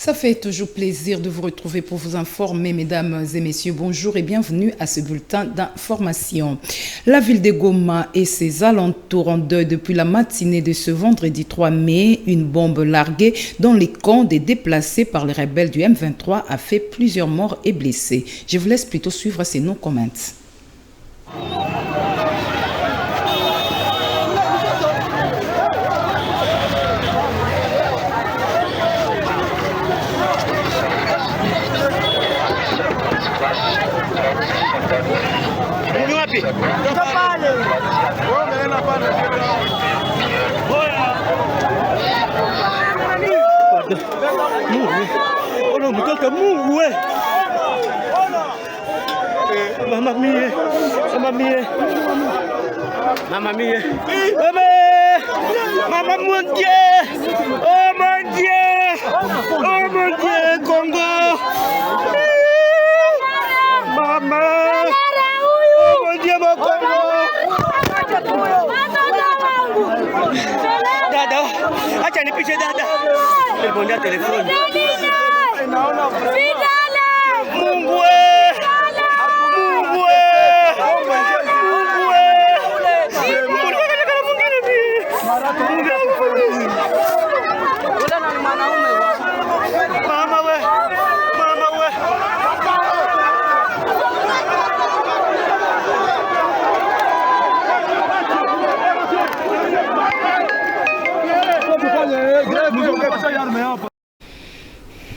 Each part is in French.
Ça fait toujours plaisir de vous retrouver pour vous informer, mesdames et messieurs. Bonjour et bienvenue à ce bulletin d'information. La ville de Goma et ses alentours en deuil depuis la matinée de ce vendredi 3 mai. Une bombe larguée dans les camps des déplacés par les rebelles du M23 a fait plusieurs morts et blessés. Je vous laisse plutôt suivre ces no-comments. Mamma mia, Maman, mon Dieu, oh mon Dieu, Congo, Maman, oh mon Dieu, mon Congo, Dada, acha nipishe Dada, nilibondia telefoni, Mungu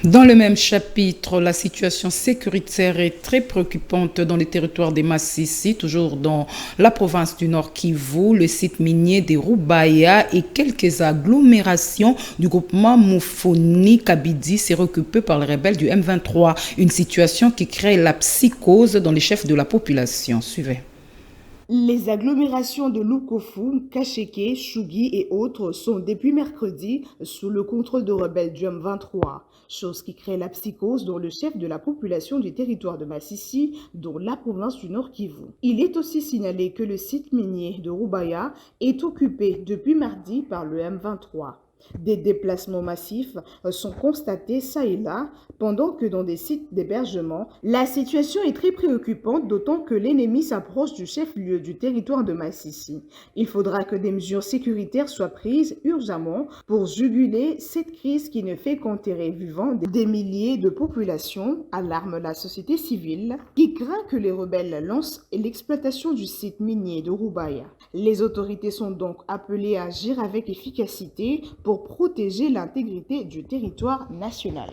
Dans le même chapitre, la situation sécuritaire est très préoccupante dans les territoires des Massissi, toujours dans la province du Nord Kivu, le site minier de Rubaya et quelques agglomérations du groupement Mufuni Kabidi sont occupées par les rebelles du M23. Une situation qui crée la psychose dans les chefs de la population. Suivez. Les agglomérations de Lukofu, Kacheke, Chugui et autres sont depuis mercredi sous le contrôle de rebelles du M23, chose qui crée la psychose dans le chef de la population du territoire de Massissi, dont la province du Nord Kivu. Il est aussi signalé que le site minier de Rubaya est occupé depuis mardi par le M23. Des déplacements massifs sont constatés ça et là, pendant que dans des sites d'hébergement, la situation est très préoccupante, d'autant que l'ennemi s'approche du chef-lieu du territoire de Massissi. Il faudra que des mesures sécuritaires soient prises urgemment pour juguler cette crise qui ne fait qu'enterrer vivants des milliers de populations, alarme la société civile, qui craint que les rebelles lancent l'exploitation du site minier de Rubaya. Les autorités sont donc appelées à agir avec efficacité pour protéger l'intégrité du territoire national.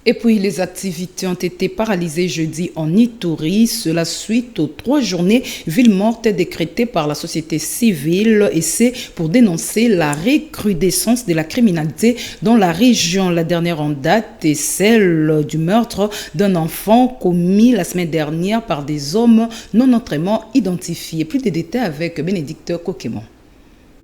Et puis, les activités ont été paralysées jeudi en Ituri, cela suite aux 3 journées ville morte décrétées par la société civile, et c'est pour dénoncer la recrudescence de la criminalité dans la région. La dernière en date est celle du meurtre d'un enfant commis la semaine dernière par des hommes non autrement identifiés. Plus de détails avec Bénédicte Kokemon.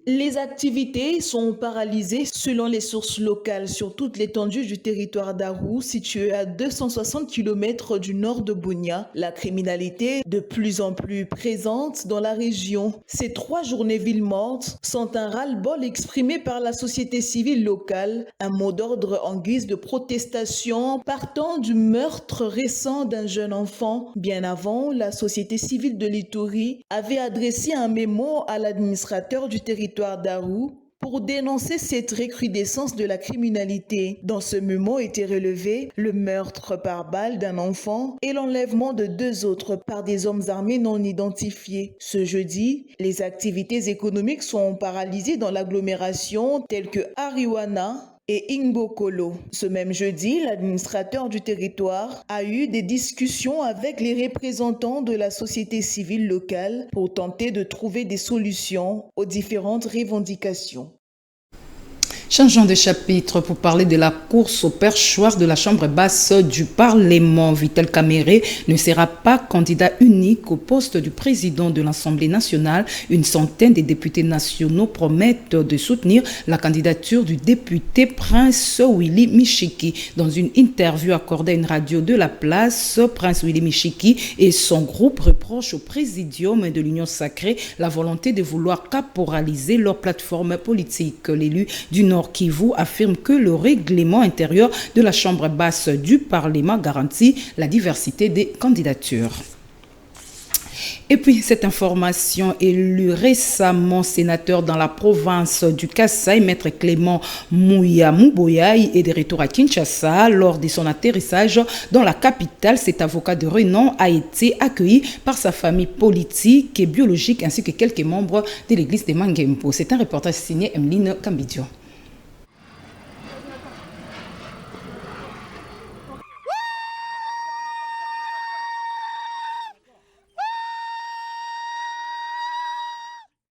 Les activités sont paralysées selon les sources locales sur toute l'étendue du territoire d'Aru, situé à 260 km du nord de Bunia. La criminalité de plus en plus présente dans la région. Ces 3 journées villes mortes sont un ras-le-bol exprimé par la société civile locale, un mot d'ordre en guise de protestation partant du meurtre récent d'un jeune enfant. Bien avant, la société civile de l'Ituri avait adressé un mémo à l'administrateur du territoire d'Aru pour dénoncer cette recrudescence de la criminalité. Dans ce mémo était relevé le meurtre par balle d'un enfant et l'enlèvement de 2 autres par des hommes armés non identifiés. Ce jeudi, les activités économiques sont paralysées dans l'agglomération telles que Ariwana et Ingokolo. Ce même jeudi, l'administrateur du territoire a eu des discussions avec les représentants de la société civile locale pour tenter de trouver des solutions aux différentes revendications. Changeons de chapitre pour parler de la course au perchoir de la Chambre basse du Parlement. Vital Kamerhe ne sera pas candidat unique au poste du président de l'Assemblée nationale. Une centaine de députés nationaux promettent de soutenir la candidature du député Prince Willy Michiki. Dans une interview accordée à une radio de la place, Prince Willy Michiki et son groupe reprochent au présidium de l'Union sacrée la volonté de vouloir caporaliser leur plateforme politique. L'élu du Nord Nord Kivu affirme que le règlement intérieur de la Chambre basse du Parlement garantit la diversité des candidatures. Et puis, cette information, élu récemment sénateur dans la province du Kasaï, Maître Clément Mouya Mouboyaï est de retour à Kinshasa. Lors de son atterrissage dans la capitale, cet avocat de renom a été accueilli par sa famille politique et biologique ainsi que quelques membres de l'église de Mangempo. C'est un reportage signé Emeline Kambidio.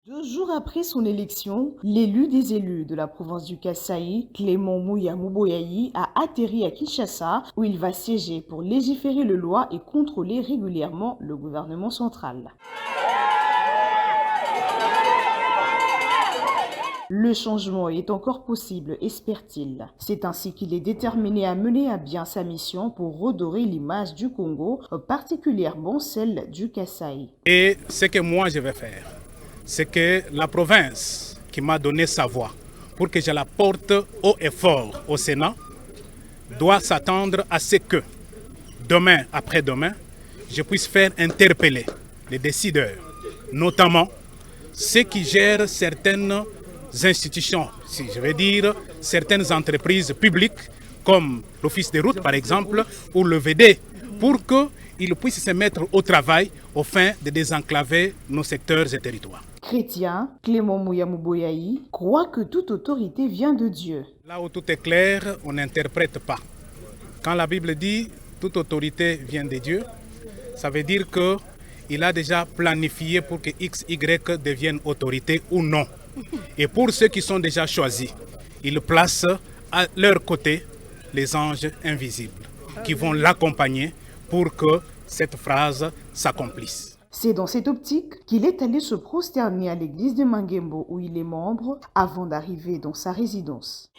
2 jours après son élection, l'élu des élus de la province du Kasaï, Clément Mouya Mouboyaï, a atterri à Kinshasa où il va siéger pour légiférer les lois et contrôler régulièrement le gouvernement central. Le changement est encore possible, espère-t-il. C'est ainsi qu'il est déterminé à mener à bien sa mission pour redorer l'image du Congo, particulièrement celle du Kasaï. Et ce que moi je vais faire, c'est que la province qui m'a donné sa voix pour que je la porte haut et fort au Sénat doit s'attendre à ce que demain, après-demain, je puisse faire interpeller les décideurs, notamment ceux qui gèrent certaines institutions, si je veux dire certaines entreprises publiques comme l'Office des routes par exemple ou le VD, pour qu'ils puissent se mettre au travail au fin de désenclaver nos secteurs et territoires. Chrétien, Clément Mouya Mouboyaï croit que toute autorité vient de Dieu. Là où tout est clair, on n'interprète pas. Quand la Bible dit toute autorité vient de Dieu, ça veut dire qu'il a déjà planifié pour que X, Y devienne autorité ou non. Et pour ceux qui sont déjà choisis, il place à leur côté les anges invisibles qui vont l'accompagner pour que cette phrase s'accomplisse. C'est dans cette optique qu'il est allé se prosterner à l'église de Mangembo où il est membre avant d'arriver dans sa résidence.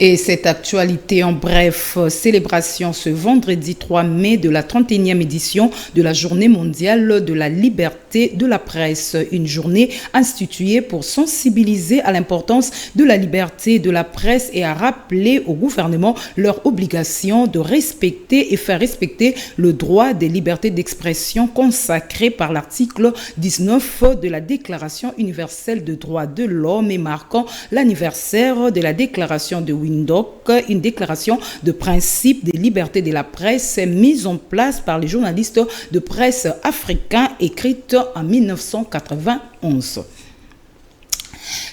Et cette actualité en bref, célébration ce vendredi 3 mai de la 31e édition de la Journée mondiale de la liberté de la presse. Une journée instituée pour sensibiliser à l'importance de la liberté de la presse et à rappeler au gouvernement leur obligation de respecter et faire respecter le droit des libertés d'expression consacré par l'article 19 de la Déclaration universelle des droits de l'homme et marquant l'anniversaire de la déclaration de Windhoek, une déclaration de principe des libertés de la presse mise en place par les journalistes de presse africains écrite en 1991.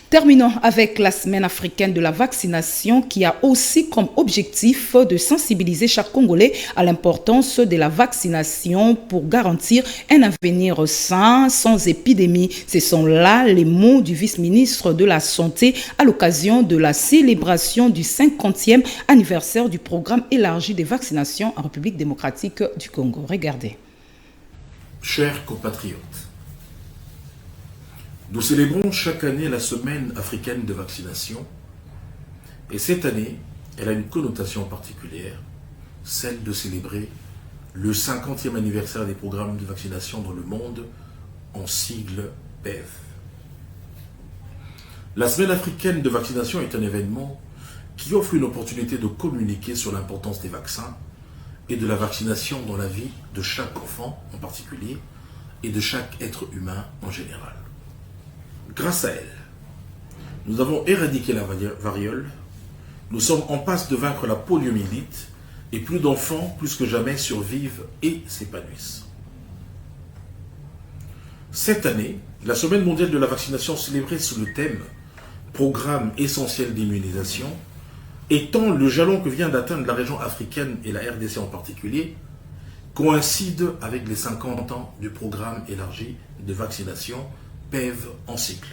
Terminons avec la semaine africaine de la vaccination qui a aussi comme objectif de sensibiliser chaque Congolais à l'importance de la vaccination pour garantir un avenir sain, sans épidémie. Ce sont là les mots du vice-ministre de la Santé à l'occasion de la célébration du 50e anniversaire du programme élargi de vaccination en République démocratique du Congo. Regardez. Chers compatriotes, nous célébrons chaque année la semaine africaine de vaccination et cette année, elle a une connotation particulière, celle de célébrer le 50e anniversaire des programmes de vaccination dans le monde, en sigle PEV. La semaine africaine de vaccination est un événement qui offre une opportunité de communiquer sur l'importance des vaccins et de la vaccination dans la vie de chaque enfant en particulier et de chaque être humain en général. Grâce à elle, nous avons éradiqué la variole, nous sommes en passe de vaincre la poliomyélite et plus d'enfants, plus que jamais, survivent et s'épanouissent. Cette année, la Semaine mondiale de la vaccination célébrée sous le thème « Programme essentiel d'immunisation » étant le jalon que vient d'atteindre la région africaine et la RDC en particulier, coïncide avec les 50 ans du programme élargi de vaccination PEV en cycle.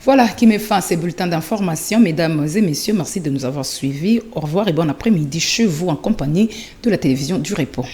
Voilà qui met fin à ces bulletins d'information. Mesdames et messieurs, merci de nous avoir suivis. Au revoir et bon après-midi chez vous en compagnie de la télévision du Repos.